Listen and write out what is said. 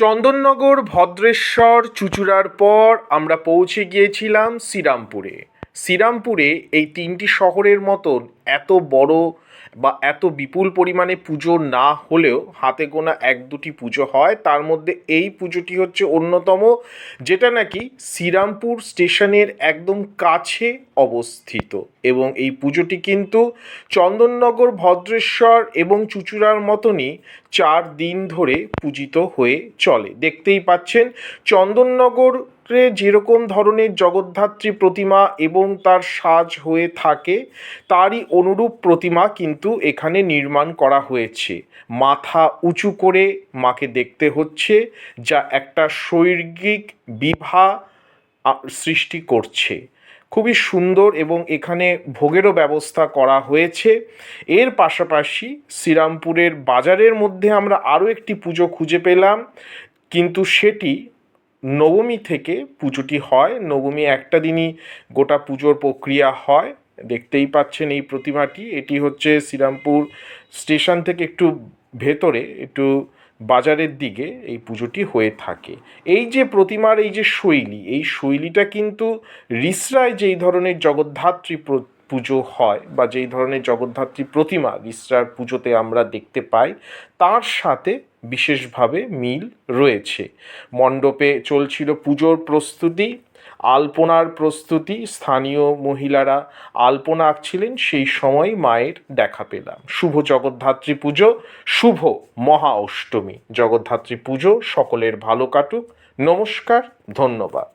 চন্দননগর, ভদ্রেশ্বর, চুঁচুড়ার পর আমরা পৌঁছে গিয়েছিলাম শ্রীরামপুরে। শ্রীরামপুরে এই তিনটি শহরের মতন এত বড় বা এত বিপুল পরিমাণে পুজো না হলেও হাতে গোনা এক দুটি পুজো হয়। তার মধ্যে এই পুজোটি হচ্ছে অন্যতম, যেটা নাকি শ্রীরামপুর স্টেশনের একদম কাছে অবস্থিত। এবং এই পুজোটি কিন্তু চন্দননগর, ভদ্রেশ্বর এবং চুঁচুড়ার মতনই 4 দিন ধরে পূজিত হয়ে চলে। দেখতেই পাচ্ছেন চন্দননগরে যেরকম ধরনের জগদ্ধাত্রী প্রতিমা এবং তার সাজ হয়ে থাকে, তারই অনুরূপ প্রতিমা কিন্তু এখানে নির্মাণ করা হয়েছে। মাথা উঁচু করে মাকে দেখতে হচ্ছে, যা একটা শৈল্পিক বিভা সৃষ্টি করছে। খুবই সুন্দর এবং এখানে ভোগেরও ব্যবস্থা করা হয়েছে। এর পাশাপাশি শ্রীরামপুরের বাজারের মধ্যে আমরা আরও একটি পুজো খুঁজে পেলাম, কিন্তু সেটি নবমী থেকে পুজোটি হয়। নবমী একটা দিনই গোটা পুজোর প্রক্রিয়া হয়। দেখতেই পাচ্ছেন এই প্রতিমাটি, এটি হচ্ছে শ্রীরামপুর স্টেশন থেকে একটু ভেতরে, একটু বাজারের দিকে এই পুজোটি হয়ে থাকে। এই যে প্রতিমার এই যে শৈলী, এই শৈলীটা কিন্তু রিসরায় যেই ধরনের জগদ্ধাত্রী পুজো হয় বা যেই ধরনের জগদ্ধাত্রী প্রতিমা রিসরার পুজোতে আমরা দেখতে পাই, তার সাথে বিশেষভাবে মিল রয়েছে। মণ্ডপে চলছিল পুজোর প্রস্তুতি, আলপনার প্রস্তুতি। স্থানীয় মহিলারা আলপনা আঁকছিলেন, সেই সময় মায়ের দেখা পেলাম। শুভ জগদ্ধাত্রী পুজো, শুভ মহা অষ্টমী। জগদ্ধাত্রী পুজো সকলের ভালো কাটুক। নমস্কার, ধন্যবাদ।